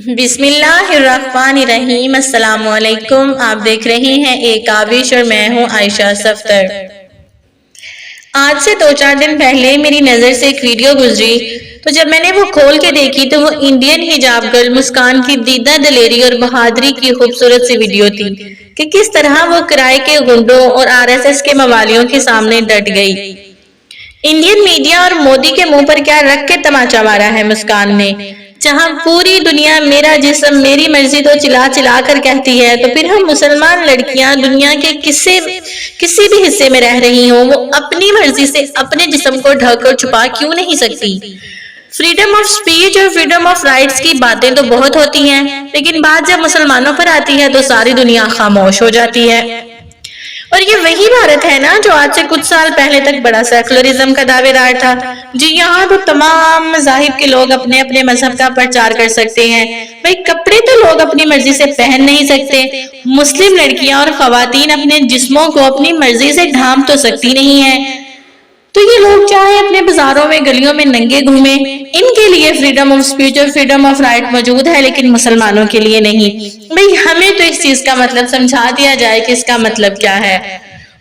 بسم اللہ الرحمن الرحیم۔ السلام علیکم، آپ دیکھ رہے ہیں ایک آویش اور میں ہوں عائشہ صفدر۔ آج سے 2-4 دن پہلے میری نظر سے ایک ویڈیو گزری تو جب میں نے وہ کھول کے دیکھی تو وہ انڈین حجاب گرل مسکان کی دیدہ دلیری اور بہادری کی خوبصورت سی ویڈیو تھی کہ کس طرح وہ کرائے کے گنڈوں اور RSS کے موالیوں کے سامنے ڈٹ گئی۔ انڈین میڈیا اور مودی کے منہ پر کیا رکھ کے تماچا مارا ہے مسکان نے۔ جہاں پوری دنیا میرا جسم میری مرضی تو چلا چلا کر کہتی ہے تو پھر ہم مسلمان لڑکیاں دنیا کے کسی بھی حصے میں رہ رہی ہوں وہ اپنی مرضی سے اپنے جسم کو ڈھک اور چھپا کیوں نہیں سکتی؟ فریڈم آف سپیچ اور فریڈم آف رائٹس کی باتیں تو بہت ہوتی ہیں لیکن بات جب مسلمانوں پر آتی ہے تو ساری دنیا خاموش ہو جاتی ہے۔ اور یہ وہی بھارت ہے نا جو آج سے کچھ سال پہلے تک بڑا سیکولرزم کا دعوے دار تھا۔ جی یہاں تو تمام مذاہب کے لوگ اپنے اپنے مذہب کا پرچار کر سکتے ہیں، بھئی کپڑے تو لوگ اپنی مرضی سے پہن نہیں سکتے، مسلم لڑکیاں اور خواتین اپنے جسموں کو اپنی مرضی سے ڈھانپ تو سکتی نہیں ہیں، تو یہ لوگ چاہے اپنے بازاروں میں گلیوں میں ننگے گھومیں، ان کے لیے فریڈم آف سپیچ اور فریڈم آف رائٹ موجود ہے لیکن مسلمانوں کے لیے نہیں۔ بھئی ہمیں تو اس چیز کا مطلب سمجھا دیا جائے کہ اس کا مطلب کیا ہے۔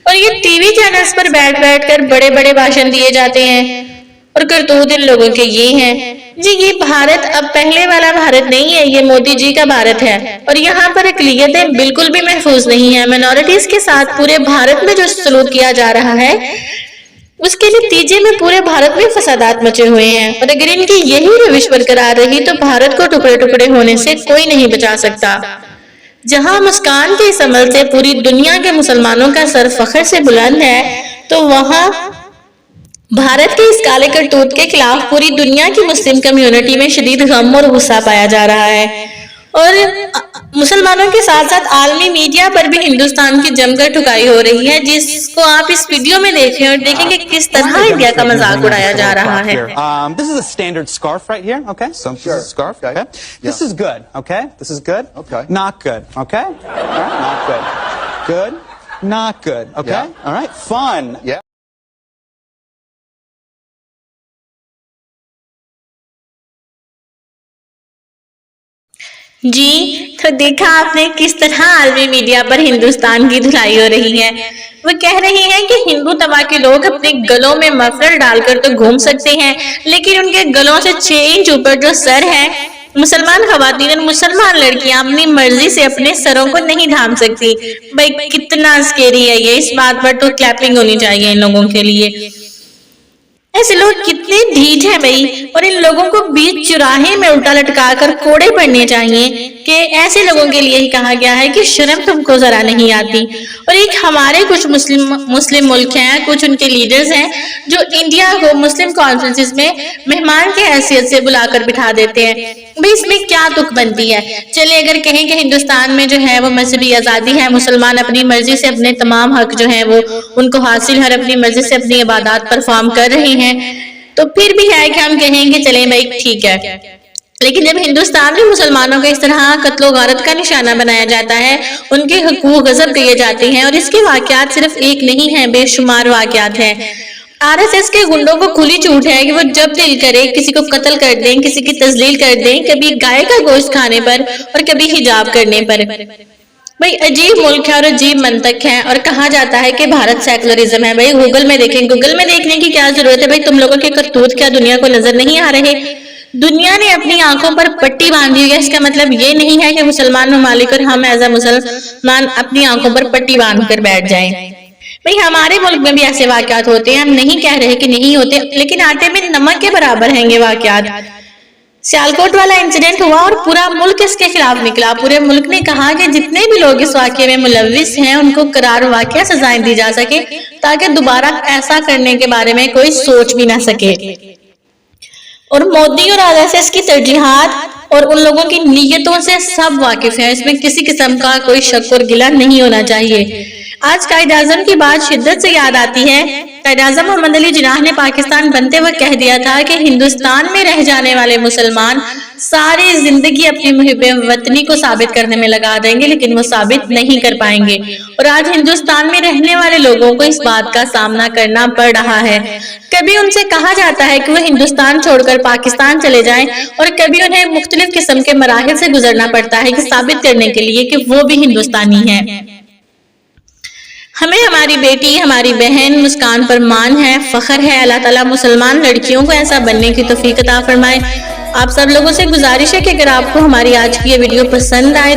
اور یہ ٹی وی چینلز پر بیٹھ کر بڑے بڑے بھاشن دیے جاتے ہیں اور کرتوت ان لوگوں کے یہ ہیں۔ جی یہ بھارت اب پہلے والا بھارت نہیں ہے، یہ مودی جی کا بھارت ہے اور یہاں پر اقلیتیں بالکل بھی محفوظ نہیں ہیں۔ مائنورٹیز کے ساتھ پورے بھارت میں جو سلوک کیا جا رہا ہے اس کے نتیجے میں پورے بھارت میں فسادات مچے ہوئے ہیں اور اگر ان کی یہی روش برقرار رہی تو بھارت کو ٹکڑے ٹکڑے ہونے سے کوئی نہیں بچا سکتا۔ جہاں مسکان کے اس عمل سے پوری دنیا کے مسلمانوں کا سر فخر سے بلند ہے تو وہاں بھارت کے اس کالے کرتوت کے خلاف پوری دنیا کی مسلم کمیونٹی میں شدید غم اور غصہ پایا جا رہا ہے اور مسلمانوں کے ساتھ ساتھ عالمی میڈیا پر بھی ہندوستان کی جم کر ٹھکائی ہو رہی ہے، جس کو آپ اس ویڈیو میں دیکھیں اور دیکھیں کہ کس طرح انڈیا کا مذاق اڑایا جا رہا ہے۔ This is a standard scarf right here, okay? This is a scarf, okay? This is good, okay? This is good? Okay. Not good, okay? Not good. Good? Not good, okay? All right, fun. Yeah. جی تو دیکھا آپ نے کس طرح عالمی media پر ہندوستان کی دھلائی ہو رہی ہے۔ وہ کہہ رہے ہیں کہ ہندو تباہ کے لوگ اپنے گلوں میں مفلر ڈال کر تو گھوم سکتے ہیں لیکن ان کے گلوں سے 6 انچ اوپر جو سر ہے مسلمان خواتین اور مسلمان لڑکیاں اپنی مرضی سے اپنے سروں کو نہیں ڈھانپ سکتی۔ بھائی کتنا سکیری ہے یہ، اس بات پر تو کلیپنگ ہونی چاہیے ان لوگوں کے لیے۔ ایسے لوگ کتنے ڈھیٹ ہیں بھائی، اور ان لوگوں کو بیچ چراہے میں الٹا لٹکا کر کوڑے پڑنے چاہیے کہ ایسے لوگوں کے لیے ہی کہا گیا ہے کہ شرم تم کو ذرا نہیں آتی۔ اور ایک ہمارے کچھ مسلم ملک ہیں، کچھ ان کے لیڈرز ہیں جو انڈیا کو مسلم کانفرنسز میں مہمان کی حیثیت سے بلا کر بٹھا دیتے ہیں۔ بھائی اس میں کیا تک بنتی ہے؟ چلے اگر کہیں کہ ہندوستان میں جو ہے وہ مذہبی آزادی ہے، مسلمان اپنی مرضی سے اپنے تمام حق جو ہیں وہ ان کو حاصل ہے اور اپنی مرضی سے اپنی عبادات پرفارم کر رہے ہیں تو پھر بھی ہے کہ ہم کہیں گے چلیں بھائی ٹھیک ہے، لیکن جب ہندوستان میں مسلمانوں کو اس طرح قتل و غارت کا نشانہ بنایا جاتا ہے، ان کے حقوق غصب کیے جاتے ہیں اور اس کے واقعات صرف ایک نہیں ہیں، بے شمار واقعات ہیں۔ RSS کے گنڈوں کو کھلی چھوٹ ہے کہ وہ جب دل کرے کسی کو قتل کر دیں، کسی کی تذلیل کر دیں، کبھی گائے کا گوشت کھانے پر اور کبھی حجاب کرنے پر۔ بھئی عجیب ملک ہے اور عجیب منطق ہے اور کہا جاتا ہے کہ بھارت سیکولرزم ہے۔ بھئی گوگل میں دیکھیں، گوگل میں دیکھنے کی کیا ضرورت ہے؟ بھئی تم لوگوں کے کرتوت کیا دنیا کو نظر نہیں آ رہے؟ دنیا نے اپنی آنکھوں پر پٹی باندھی ہوئی ہے، اس کا مطلب یہ نہیں ہے کہ مسلمان ممالک اور ہم ایز اے مسلمان اپنی آنکھوں پر پٹی باندھ کر بیٹھ جائیں۔ بھئی ہمارے ملک میں بھی ایسے واقعات ہوتے ہیں، ہم نہیں کہہ رہے کہ نہیں ہوتے، لیکن آٹے میں نمک کے برابر ہیں یہ واقعات۔ سیالکوٹ والا انسیڈنٹ ہوا اور پورا ملک اس کے خلاف نکلا، پورے ملک نے کہا کہ جتنے بھی لوگ اس واقعے میں ملوث ہیں ان کو قرار واقعہ سزائیں دی جا سکے تاکہ دوبارہ ایسا کرنے کے بارے میں کوئی سوچ بھی نہ سکے۔ اور مودی اور RSS کی ترجیحات اور ان لوگوں کی نیتوں سے سب واقف ہیں، اس میں کسی قسم کا کوئی شک اور گلہ نہیں ہونا چاہیے۔ آج قائد اعظم کی بات شدت سے یاد آتی ہے قائد-اعظم محمد علی جناح نے پاکستان بنتے وقت کہہ دیا تھا کہ ہندوستان میں رہ جانے والے مسلمان ساری زندگی اپنی محب وطنی کو ثابت کرنے میں لگا دیں گے، لیکن وہ ثابت نہیں کر پائیں گے، اور آج ہندوستان میں رہنے والے لوگوں کو اس بات کا سامنا کرنا پڑ رہا ہے۔ کبھی ان سے کہا جاتا ہے کہ وہ ہندوستان چھوڑ کر پاکستان چلے جائیں، اور کبھی انہیں مختلف قسم کے مراحل سے گزرنا پڑتا ہے کہ ثابت کرنے کے لیے کہ وہ بھی ہندوستانی ہیں۔ ہمیں ہماری بیٹی، ہماری بہن مسکان پر مان ہے، فخر ہے۔ اللہ تعالیٰ مسلمان لڑکیوں کو ایسا بننے کی توفیق عطا فرمائے۔ آپ سب لوگوں سے گزارش ہے کہ اگر آپ کو ہماری آج کی یہ ویڈیو پسند آئے تو